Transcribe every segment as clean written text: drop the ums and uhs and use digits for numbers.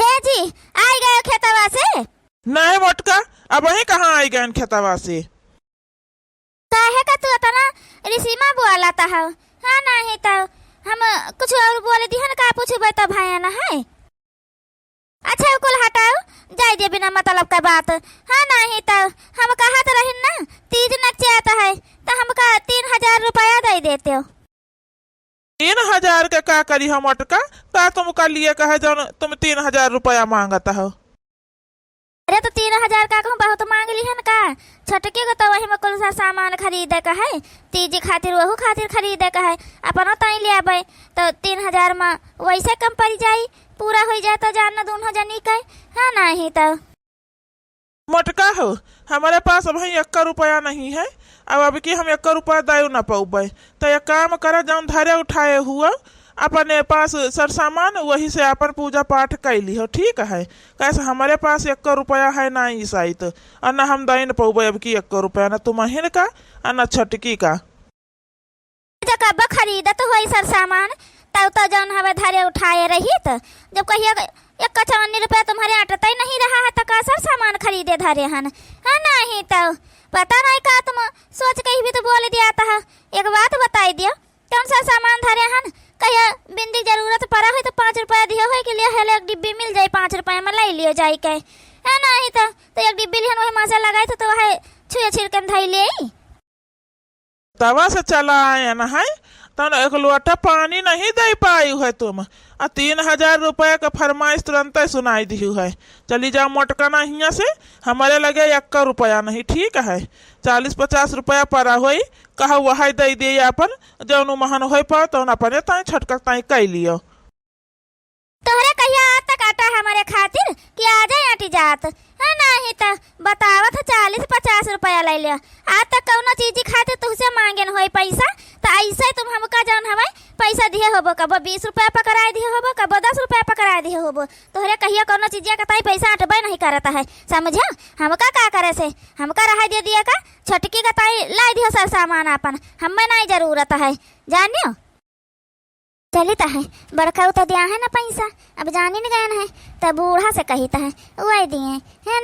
हे जी, आई गए खेतवा से? नहीं मोटका, अब वही कहाँ आई गए खेतवा से? काहे का तू इतना रिसीमा बुआला था? हाँ नहीं तो हम कुछ और बोले दिहन का पूछबे तो भाया ना है। अच्छा कुल हटाओ, जाई दे बिना मतलब का बात। हाँ नहीं तो हम कहा तो रही ना तीज नक्चे आता है तो हमका 3000 रुपया दे देते हो। 3000 के का करी हम मोटका? का तुम का लिए कहे जौन तुम 3000 रुपया मांगता हो? अरे तो 3000 का कहूँ बहुत मांग ली है का? छोटके को तो वही में कुल सा सामान खरीदे का है, तीज खातिर वहू खातिर खरीदे का है। अपनो तई ले आबे तो 3000 में वैसे कम पड़ जाई, पूरा हो जाए तो जान दोनों जनी का। हाँ नहीं तो मोटका हो, हमारे पास अब 1 रुपया नहीं है। अब की हम 1 रुपया दे न पाऊबे तो एक काम करे, जौन धरे उठाए हुआ अपने पास सर सामान वही से अपन पूजा पाठ कैली हो, ठीक है? कैसे हमारे पास 1 रुपया है ना ईसाई तो, और न हम दे न पाऊबे अब की 1 रुपया, न तुम्हें का और न छटकी का। जब खरीदा तो वही सर सामान तब तो जौन हवे धरे उठाए रही तो जब कहिए 51 रुपया तुम्हारे अटता ही नहीं रहा है तो का सर सामान खरीदे धरे हन? हाँ नहीं तो पता नहीं का तुम सोच के भी तो बोल दिया था। एक बात बताई दियो, कौन सा सामान धरे हन? कहिया बिंदी जरूरत पड़ा है तो 5 रुपया दियो है के लिए हेले एक डिब्बी मिल जाए 5 रुपया में ले लियो जाए के। है नहीं तो एक डिब्बी लिहन वही मजा लगाए तो वह छुए छिड़कन धई ले तवा से चला आए न है तो एक लोटा पानी नहीं दे पाई है तुम, और 3000 रुपया का फरमाइश तुरंत सुनाई दी है। चली जाओ मोटका ना हियाँ से, हमारे लगे 1 रुपया नहीं, ठीक है? 40-50 रुपया पड़ा हो कहा वह दे दिए अपन जौन महन हो पा तो अपने ताई छटक ताई कह लियो। तोहरे कहिया तक आटा हमारे खातिर कि आ जाए आटी जात? है नहीं तो बतावत 40-50 रुपया ले लिया। आज तक कौनो चीज खातिर तुझसे मांगे न होई पैसा तो ऐसे तुम हमका जौन हवे पैसा दिए होबो, कब 20 रुपया पकड़ा दिए होबो, कब 10 रुपया पकड़ा दिए होबो। तोहरे कहिया कौनो चीज का ताई पैसा अटबे नहीं करता है, समझो? हमका का करे से हमका रहा दे दिया का छटकी का ताई ला दियो सर सामान अपन, हमें नहीं जरूरत है जानियो। चलिता है बड़का तो दिया है ना पैसा, अब जानी नहीं गए है तो बूढ़ा से कही है वही दिए है।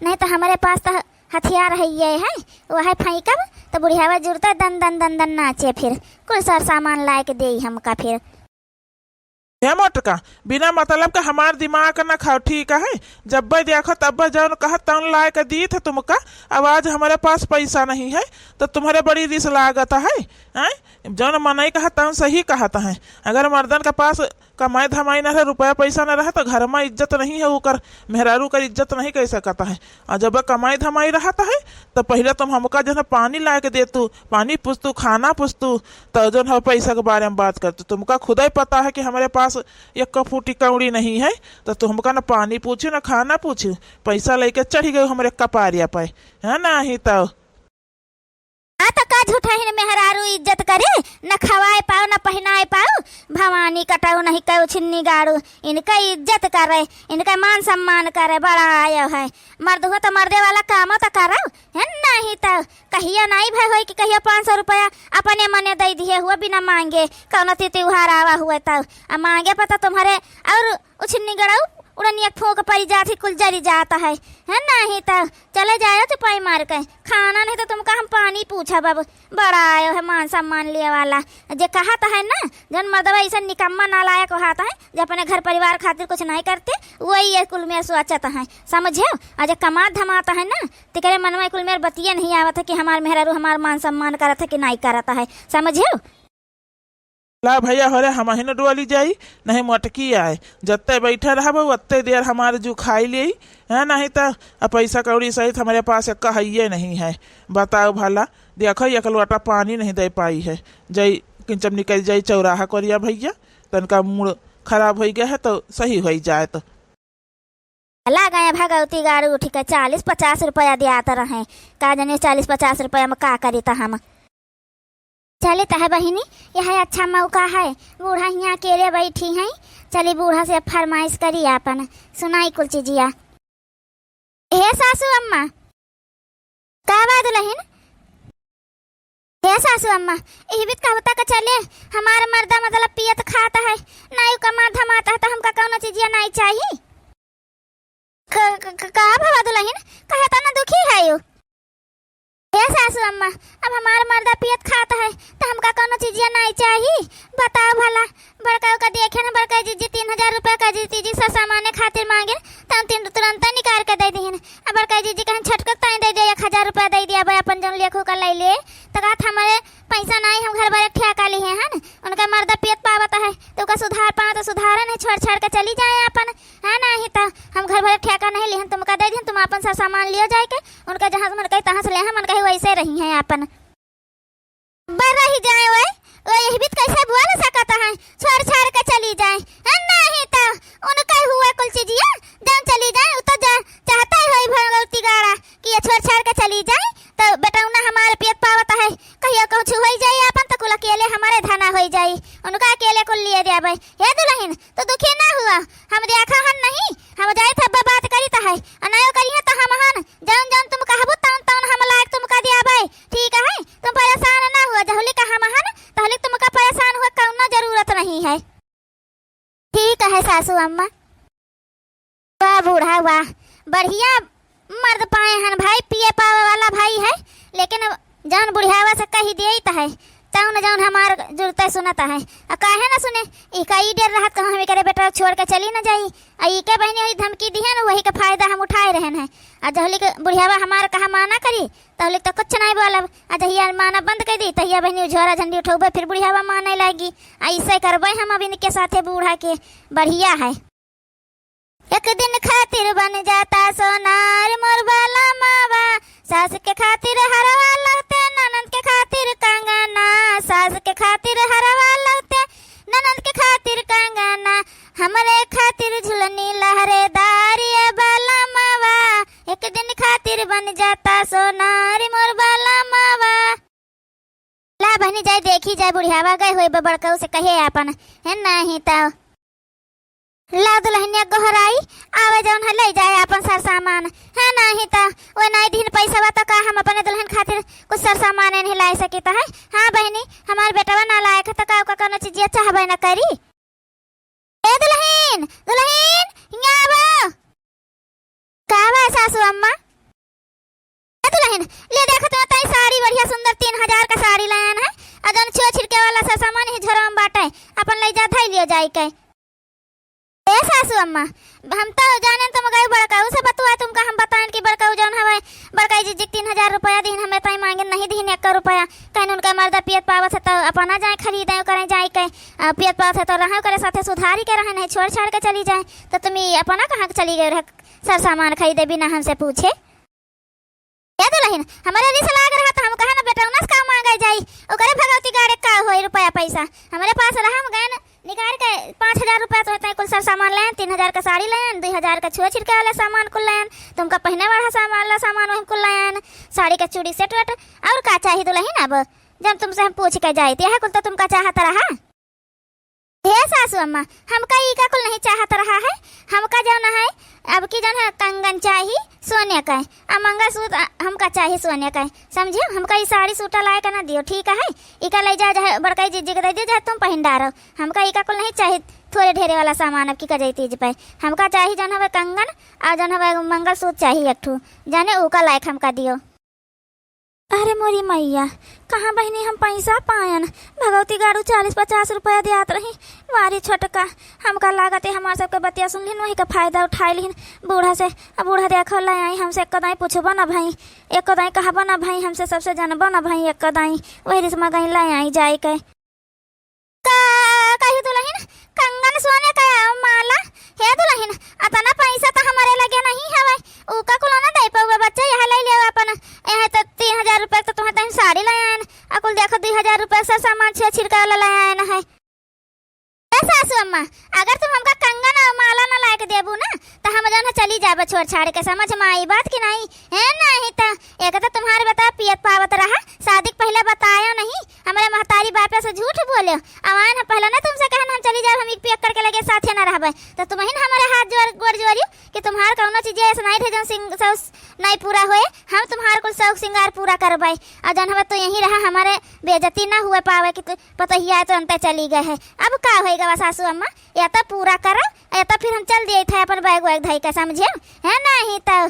नहीं तो हमारे पास तो हथियार है ये है वह फेंकब तो बुढ़ियावा जुड़ता दन दन दन दन नाचे, फिर कुल सर सामान ला के दे हमका। फिर मोटका बिना मतलब का हमार दिमाग न खाओ, ठीक है? जब देखो तब जौन कहा तौन ला के दी थे तुमका। अब आज हमारे पास पैसा नहीं है तो तुम्हारे बड़ी रिस लागत है। जौन मनई कहा तौन सही कहता है। अगर मर्दन के पास कमाई धमाई न रहे, रुपया पैसा न रहे तो घर में इज्जत नहीं है, ऊकर मेहरारू कर इज्जत नहीं कह सकता है। और जब कमाई धमाई रहता है तो पहले तुम हमका जो है पानी ला के देतू, पानी पूछतू, खाना पूछतू, तो जो है पैसा के बारे में बात करतू। तुमका खुद ही पता है कि हमारे पास 1 फूटी कौड़ी नहीं है तो तुमका न पानी पूछू न खाना पूछू, पैसा लेके चढ़ी गई हमारे कपारिया पे, है ना? ही तो तो का झूठा ही मेहरारू इज्जत करे, न खवाए पाओ न पहनाए पाओ, भवानी कटाऊ नहीं कऊ छिन्नी गाड़ू। इनका इज्जत करे, इनका मान सम्मान करे, बड़ा आयो है। मर्द हो तो मर्दे वाला काम तो करो, है नहीं तो कहिया नहीं भाई हो कि कहिया 500 रुपया अपने मने दे दिए हुआ बिना मांगे, कौन त्योहार आवा हुआ तब मांगे पता तुम्हारे और उछिन्नी गड़ाऊ उड़न एक फूक पड़ी जाती कुल जरी जाता है नहीं तो चले जाओ चुपाई मार के खाना नहीं तो तुमका हम पानी पूछा बाबू। बड़ा आयो है मान सम्मान लिए वाला, जे कहा है ना जन मर्दवा ऐसा निकम्मा नालायक होता है जो अपने घर परिवार खातिर कुछ नहीं करते, वही ये कुल में सोचता है, समझो? और जो कमा धमाता है ना तिकरे मन में कुल मेर बतिया नहीं आवत है कि हमार मेहरारू हमार मान सम्मान करत है कि नहीं करता है, समझो? ला भैया हो रे हम ही न डोली जाई नहीं मोटकी आए, जत्ते बैठे रह उतने देर हमारे जो खाई ली है। नहीं तो पैसा कौड़ी सहित हमारे पास 1 है नहीं है। बताओ भला, देखो 1 लोटा पानी नहीं दे पाई है। जय किंचम निकल जाई चौराहा करिया भैया, तनका मूड खराब हो गया है तो सही हो जाए तो ला गए भगवती गाड़ी उठी के 40-50 रुपया दिया रहे का जाने 40-50 रुपया में का करी था हम। चले है बहिनी, यह अच्छा मौका है, बूढ़ा यहाँ अकेले बैठी हैं, चली बूढ़ा से फरमाइश करी अपन सुनाई कुल चीजिया। हे सासू अम्मा का बात लहिन? हे सासू अम्मा यही बीत कहता का चले हमारा मर्दा मतलब पियत खाता है नहीं कमा धमाता है तो हमका कौन चीजिया नहीं चाहिए। का भवा दुल्हन कहे तना दुखी है यो हे सासू अम्मा। अब हमार मर्दा पियत खाता है तो हमका कोनो चीजिया नहीं चाहिए बताओ भला। बड़का का देखे ना बड़का जीजी 3000 रुपया का जीजी जी सा सामान खातिर मांगे तो हम तुरंत निकाल के दे दिहन। अब बड़का जीजी कहन छटक ताई दे दे 1000 रुपया दे दिया भाई अपन जन लेखो का ले ले तो कहत हमारे पैसा नहीं हम घर बार ठेका ली है उनका मर्दा पियत पावता है तो का सुधार पा तो सुधारा नहीं छोड़ छाड़ के चली जाए अपन है नहीं तो हम घर भर ठेका नहीं लिहन तुमका दे दिन तुम अपन सब सामान लियो जाए के उनका जहां मन कहीं तहां से ले मन कहीं वैसे रही है अपन बर रही जाए वो यही भी कैसे बोल सकता है छोड़ छाड़ के चली जाए है नहीं तो उनका हुआ कुल चीजिया जब चली जाए तो चाहता है भगवती गाड़ा कि ये छोड़ छाड़ के चली जाए तो बेटा उन्हें हमारे पियत पावता है कहियो कुछ हो जाए अपन तो कुल अकेले हमारे धना हो जाए उनका अकेले कुल लिए दे भाई हे दुल्हन तो दुखी ना हुआ हम देखा हन नहीं हम जाए थे बात करी तो है अनायो करी है तो हम हन जौन जौन तुम कहबो तौन तौन हम लायक तुमका दिया भाई ठीक है तुम परेशान ना हुआ जहली का हम हन तहली तुमका परेशान हुआ कौनो जरूरत नहीं है ठीक है सासू अम्मा। वाह बूढ़ा वाह बढ़िया मर्द पाए हन भाई पिए पावे वाला भाई है लेकिन जौन बुढ़ियावा से कही दे तो है तौन जौन हमार जरूरत सुनता है काहे ना सुने इकाई डेर रहत कहूँ हमें करे बेटा छोड़ के चली ना जाई ई के बहनी वही धमकी दी है ना वही का फायदा हम उठाए रहन है आ जहली के बुढ़ियावा हमार कहा माना करी तहली तो कुछ नहीं बोलब आ जहिया माना बंद कर दी तहिया बहनी झोरा झंडी उठौबे फिर बुढ़ियावा माने लागी ऐसे करबे हम अभी के साथे बूढ़ा के बढ़िया है। एक दिन खातिर बन जाता सोनार मोर बाला मावा सास के खातिर हरवा लगते ननद के खातिर कंगना सास के खातिर हरवा लगते ननद के खातिर कंगना हमरे खातिर झुलनी लहरेदार ये बाला मावा एक दिन खातिर बन जाता सोनार मोर बाला मावा। ला बहनी जाए देखी जाए बुढ़ियावा गए हुए बड़काऊ से कहे अपन है नहीं तो ला दुल्हनिया गोहराई आवे जौन है ले जाए अपन सर सामान है नहीं तो वो नहीं दिन पैसा बता का हम अपने दुल्हन खातिर कुछ सर सामान नहीं ला सकी है। हाँ बहनी हमार बेटवा ना लायक तो का कोनो चीज चाहबे ना करी। ए दुल्हन दुल्हन यहाँ आवो का बा सासू अम्मा। ए दुल्हन ले देखो तो ताई साड़ी बढ़िया सुंदर 3000 का साड़ी लायन है आ जौन छो छिड़के वाला सर सामान ही झोरा में बाटे अपन ले जा धई लियो जाई के। ए सासू अम्मा हम तो जाने तुम गए बड़काऊ से बतुआ तुमका हम बताएं कि बड़काऊ जौन हवे बड़काई जी 3000 रुपया दिन हमें ताई मांगे नहीं दिन 1 रुपया कहन उनका मर्दा पियत पावत है तो अपना जाए खरीदे करे जाए के पियत पावत है तो रहा करे साथे सुधारी के रहे नहीं छोड़ छाड़ के चली जाए तो तुम अपना कहाँ चली गए सर सामान खरीदे बिना हमसे पूछे। ए दुल्हन हमारे रिस लाग रहा तो हम कहा ना बेटा उनस का मांगा जाई ओकरे भगवती गाड़े का होई रुपया पैसा हमारे पास रहा हम गए निकाल के 5000 रुपया तो होता है कुल सर सामान लें 3000 का साड़ी लें 2000 का छुआ छिड़के वाला सामान कुल लें तुमका पहने वाला सामान वही कुल लें साड़ी का चूड़ी सेट वेट और का चाहिए दुल्हन। अब जब तुमसे हम पूछ के जाए है कुल तो तुमका चाहता रहा हे सासू अम्मा हमका ई का कुल नहीं चाहता रहा है हमका जो न है अब की जन है कंगन चाहिए सोने का है मंगलसूत्र हमका चाहिए सोने का है समझियो हमका ई साड़ी सूटा लाए का ना दियो ठीक है इका ले जा जाए बड़काई जीजी के दे दियो जाए तुम पहन डारो हमका इका कुल नहीं चाहिए थोड़े ढेरे वाला सामान अब की का तीज पे हमका चाहिए जन हवे कंगन और जन हवे मंगलसूत्र चाहिए एक ठू जाने ऊका लायक हमका दियो। अरे मोरी मैया कहाँ बहनी हम पैसा पायन भगवती गाड़ू 40-50 रुपया दियात रही वारी छोटका हमका लागत है हमार सबके बतिया सुन लिन वही का फायदा उठा लिन बूढ़ा से। अब बूढ़ा देखो ला आई हमसे एक कदाई पूछबो ना भाई एक कदाई कहबो ना भाई हमसे सबसे जानबो ना भाई एक कदाई वही रिश्मा गई ला आई जाए के कही दुल्हन कंगन सोने का माला हे दुल्हन अतना पैसा तो हमारे लगे नहीं हवे ऊका कुल ना दे पावे बच्चा यहाँ ले ले अपन यहाँ तो 3000 रुपया तो तुम्हें साड़ी लायन अकुल देखो 2000 रुपया से सामान छिड़का वाला लायन है। सासू अम्मा अगर तुम हमका कंगन और माला ना लाके देबू ना तो हम जन चली जाबे छोड़ छाड़ के समझ में आई बात की नहीं है नहीं तो एक तो तुम्हारे बता पियत पावत रहा शादी पहले बतायो नहीं हमारे महतारी बापे से झूठ बोले अमान पहले ना तुमसे कहन हम चली जाए हम एक पियक करके लगे साथे ना रहबे तो तुम ही हमारे हाथ जोड़ गोड़ जोड़ियो कि तुम्हार कौनो चीज ऐसा नहीं थे जौन नहीं पूरा होए। हम तुम्हार कुल शौक श्रृंगार पूरा करबे और जौन हमें तो यहीं रहा, हमारे बेइज्जती ना हुए पावे कि पता ही आए तो अंत चली गए है। अब का होएगा सासू अम्मा, या तो पूरा करो या तो फिर हम चल दिए थे अपन बैग वैग धई के, समझे है नहीं तो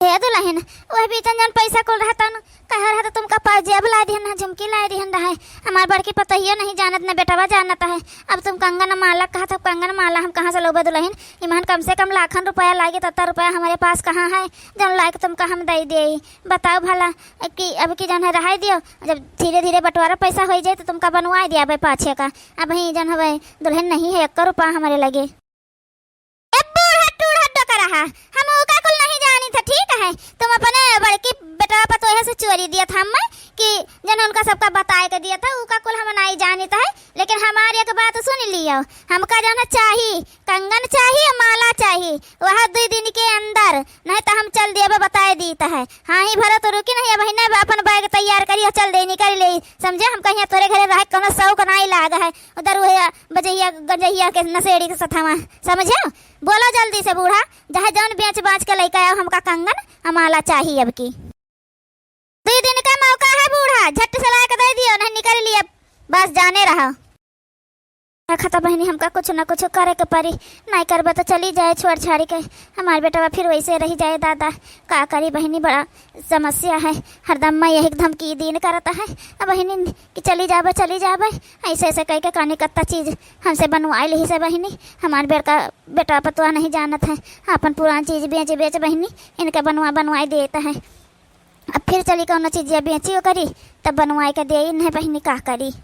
हे दुल्हन वह भी जन पैसा कुल रहा तन कह रहा था तुमका पाजेब ला दिहन ना झुमकी ला दिहन रहा है। हमार बड़की पतहिया नहीं जानत ना बेटवा जानता है। अब तुम कंगन माला कहा था, कंगन माला हम कहाँ से लोबे दुल्हन? ईमान कम से कम लाखन रुपया लागे, 70 रुपया हमारे पास कहाँ है जब लायक तुमका हम दे दे? बताओ भला कि अब की जन है रहा दियो, जब धीरे धीरे बंटवारा पैसा हो जाए तो तुमका बनवा दिया भाई पाछे का। अब ही जन है दुल्हन नहीं है 1 रुपया हमारे लगे। रहा हम ओका कुल नहीं जानी था, ठीक है? तुम अपने बड़की बेटा पर तो से चोरी दिया था हम कि जन उनका सबका बताए के दिया था, ओका कुल हम नहीं जानी था। लेकिन हमारी एक बात सुन लियो, हमका जाना चाहिए कंगन चाहिए माला चाहिए वह 2 दिन के अंदर, नहीं तो हम चल दिए बताए दीता है। हाँ ही भरा तो रुकी नहीं, बहने अपन बैग तैयार करिए चल दे निकल ले, समझे? हम कहीं तोरे घरे रह कोनो शौक नहीं लाग है, उधर वह बजैया गजैया के नशेड़ी के सथवा, समझे? बोलो जल्दी से बूढ़ा, जहाँ जौन बेच बाँच के लेके आओ हमका कंगन हमाला चाहिए। अब की 2 दिन का मौका है बूढ़ा, झट से ला के दे दियो, नहीं निकल लिया बस जाने रहा। खता बहनी हमका कुछ ना कुछ करे के परी, नहीं करबे तो चली जाए छोड़ छाड़ी के, हमारे बेटा फिर वैसे रही जाए। दादा का करी बहनी, बड़ा समस्या है, हरदम मैं यही धमकी दिन करता है। अब बहनी कि चली जाबे ऐसे ऐसे कह के कानी कत्ता चीज हमसे बनवाए ली से बहनी। हमारे बेटा पतवा नहीं जानत है, अपन पुरान चीज बेच बहनी इनके बनवाए देता है। अब फिर चली कौन चीज बेची करी तब बनवाए के दे नहीं बहनी, का करी?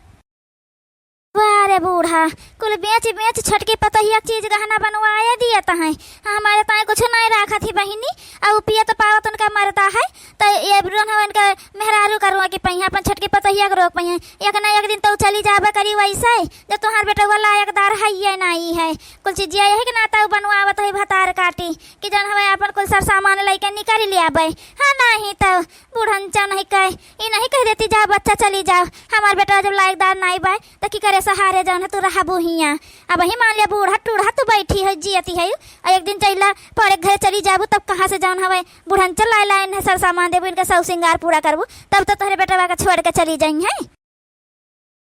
वारे बूढ़ा कुल बेच छटके पतहिया चीज गहना बनवाया दिया है, हमारे ताए कुछ नहीं रखा थी बहिनी। और पिया तो पावत उनका मरता है तो ये इनका मेहरारू करूँगा कि पहिया अपन छटके पतहिया के रोक पहिया, एक ना एक दिन तो चली जाबे करी वैसे। जब तुम्हारे बेटा वाला लायकदार है ये नहीं है, कुल चीज यही कि ना तो बनवावत है भतार काटी कि जन हमें अपन कुल सर सामान लेके निकल लिया बे। हाँ नहीं तो बूढ़ा नहीं कह ये नहीं कह देती जा बच्चा चली जाओ, हमारे बेटा जब लायकदार नहीं बे तो की करे सहारे जौन है तू रहा बुहिया। अब ही मान लिया बूढ़ा टूढ़ा तू बैठी है जियती है, और एक दिन चला पड़े घर चली जाबू तब कहाँ से जौन हवे बूढ़न चल लाइन है सर सामान देबू इनका सब श्रृंगार पूरा करबू, तब तो तोहरे बेटा का छोड़ के चली जाई है।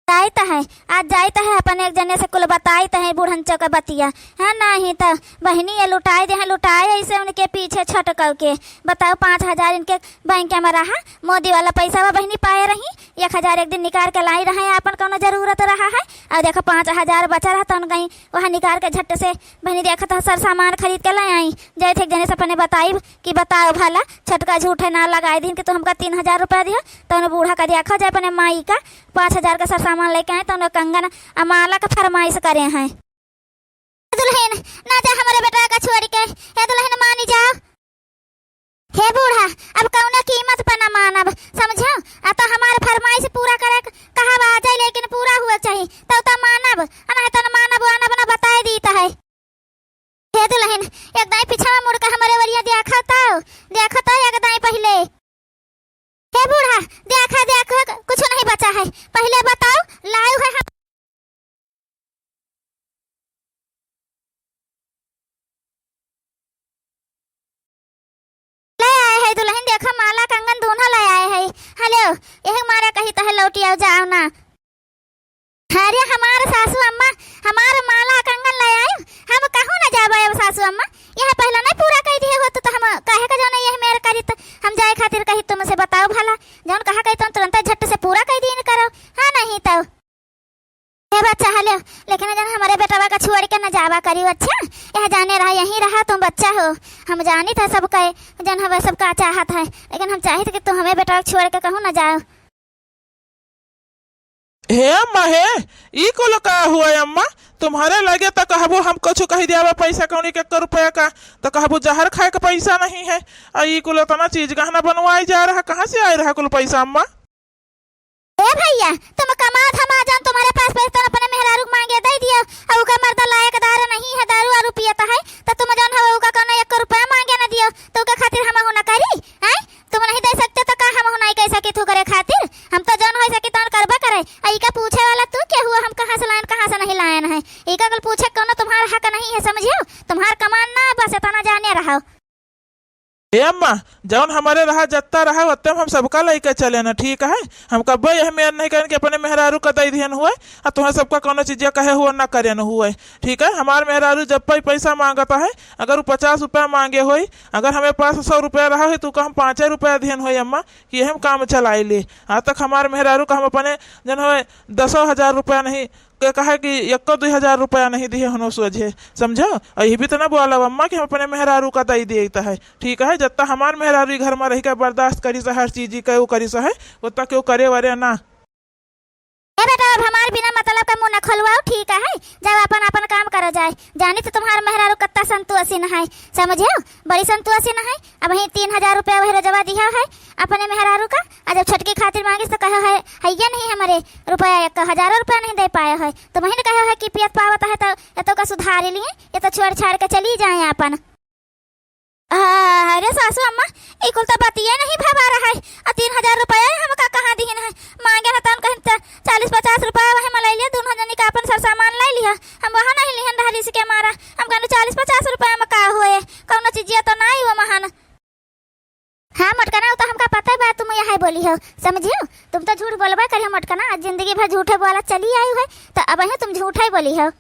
जाता है आज जाता है अपन एक जने से कुल बताई है बूढ़न चौका बतिया है नहीं तो बहनी ये लुटाए दे लुटाए ऐसे उनके पीछे छट के। बताओ 5000 इनके बैंक में रहा, मोदी वाला पैसा वो बहनी पाए रही, 1000 एक दिन निकाल के लाई रहे अपन कोनो जरूरत रहा है। और देखो 5000 बचा रहा तो गई वहाँ निकाल के झट से बहनी देखा था सर सामान खरीद के लाई आई जय थे एक जने से अपने बताई कि बताओ भला छटका झूठे ना लगाए दिन कि तो हमका 3000 रुपया दिया तो बूढ़ा का देखा जाए अपने माई का 5000 का सर सामान लेके आए तो कंगन माला का फरमाइश करे हैं। दुल्हन ना जा हमारे बेटा का छोड़ के, हे दुल्हन मानी जाओ। हे बूढ़ा अब कौन कीमत पर ना मानब, समझो? तो हमारे फरमाइश पूरा करे कहा आ जाए लेकिन पूरा हुआ चाहिए तो मानब, नहीं तो मानब ना बताए दीता है। हे दुल्हन एक दाई पीछा मुड़ के हमारे वरिया देखा तो एक दाई पहले। हे बूढ़ा देखा कुछ नहीं बचा है, पहले बताओ लाए है हम ले आए है दुल्हन, देखो माला कंगन दोनों ले आए है। हेलो यही मारा कही तो है लौटी आओ जाओ ना। अरे हमारे सासू अम्मा हमारे माला कंगन ले आए, हम कहूँ ना जाबे अब सासू अम्मा, यह पहले नहीं पूरा कह दिए हो तो हम कहे का जो नहीं यह मेरे करी तो हम जाए खातिर कही तुमसे बताओ भला जौन कहा कही तुम तुरंत झट से पूरा कह दिन करो। हाँ नहीं तो हे बच्चा हेलो, लेकिन जन हमारे बेटा का छोड़ के न जावा करी। अच्छा यह जाने रहा यहीं रहा, तुम बच्चा हो, हम जानी था सब कहे जन हमें सबका चाहत है, लेकिन हम चाहते कि तुम हमें बेटा छोड़ के कहूँ न जाओ। हे अम्मा हे ई कुल का हुआ अम्मा? तुम्हारे लगे तो कहबो हम कुछ कही दिया पैसा कौनी के 1 रुपया का तो कहबो जहर खाए का पैसा नहीं है, और ई कुल इतना चीज गहना बनवाई जा रहा, कहाँ से आए रहा कुल पैसा अम्मा? ए भैया तुम कमात हम आ जान तुम्हारे पास पैसा तो अपने मेहरारू मांगे दे दियो, और उका मर्दा लायक दारू नहीं है, दारू आरू पियता है तो तुम जान हो उका कोनो 1 रुपया मांगे ना दियो तो उका खातिर हम हो ना करी हैं? तुम नहीं दे सकते तो का हम हो नहीं कह सके तू करे खातिर, हम तो जान हो सके तौन करबा करे। आई का पूछे वाला तू क्या हुआ, हम कहाँ से लायन कहाँ से नहीं लायन है, ई का कल पूछे कोनो तुम्हारा हक नहीं है, समझियो? तुम्हारा हमार कमान ना बस इतना जाने रहो। ए अम्मा, जौन हमारे रहा जत्ता रहा उतने हम सबका लेके चले ना, ठीक है। हम कब यह मेहर नहीं करें कि अपने मेहरारू का दई दिहन हुए और तुम्हें सबका कोनो चीज कहे हुआ ना करे न हुए, ठीक है। हमारे मेहरारू जब भी पैसा मांगता है, अगर वो 50 रुपया मांगे हुई, अगर हमें पास 100 रुपया रहा है तो हम 5 रुपया दिहन हुई अम्मा कि हम काम चलाई ले। आज तक हमारे मेहरारू का हम अपने जन हुए 10,000 रुपया नहीं कहा कि 1-2 रुपया नहीं दिए हनो सोझे, समझो। और ये भी तो ना बोला अम्मा कि हम अपने मेहरारू का दई देता है, ठीक है। जत्ता हमारे मेहरारू घर में रह के बर्दाश्त करी से हर चीज के वो करी से है उतना क्यों करे वरे ना। ए बेटा अब हमारे बिना मतलब का मुंह न खोलवाओ, ठीक है। जब अपन अपन काम करो जाए, जानी तो तुम्हारा मेहरारू कत्ता संतोषी न है, समझे, बड़ी संतोषी न है। अब वही 3,000 रुपया वही रजवा दिया है अपने मेहरारू का, और जब छटकी खातिर मांगे तो कहे है हैया नहीं हमारे रुपया 1,000 रुपया नहीं दे पाया है, तो वही ने कहे है कि पियत पावत है तो ये तो का सुधार लिए, ये तो छोड़ छाड़ के चली जाए अपन। अरे सासू अम्मा एक कुल तो बतिया नहीं भवा रहा है, और 3,000 रुपया हमका कहाँ दिहन है, मांगे ना तो कहीं 40-50 रुपया वही में ले लिया, दोनों जनी का अपन सर सामान ले लिया, हम वहाँ नहीं लिहन रहा जिसके हमारा, हम कहने 40-50 रुपया में का हुए कौनो चीजिया तो नहीं हुआ महान। हाँ मटकना तो हमका पता है बात तुम यही बोली हो, समझियो, तुम तो झूठ बोलबा करी हो मटकना, आज जिंदगी भर झूठे बोला चली आई है, तो अब ही तुम झूठा ही बोली हो।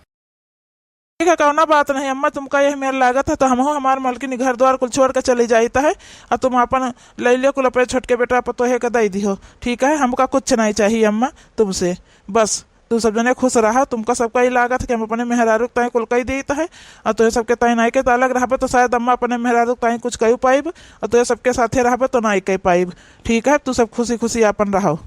ठीक है, कौना बात नहीं अम्मा, तुमका यह मेरा लागत है तो हम हमारे मालकिन घर द्वार कुल छोड़ कर चली जाता है, और तुम अपन ले लियो कुल अपने छोटके बेटा पतोहे का दई दिहो, ठीक है। हमका कुछ नहीं चाहिए अम्मा तुमसे, बस तुम सब जने खुश रहा। तुमका सबका ही लागत है कि हम अपने मेहरारू तय कुल कही देता है, और तुझे सबके तय नहीं के तो अलग रहा तो शायद अम्मा अपने मेहरारू तय कुछ कही पाइब, और तुझे सबके साथे रहा तो नहीं कह पाइब, ठीक है। तू सब खुशी खुशी अपन रहो।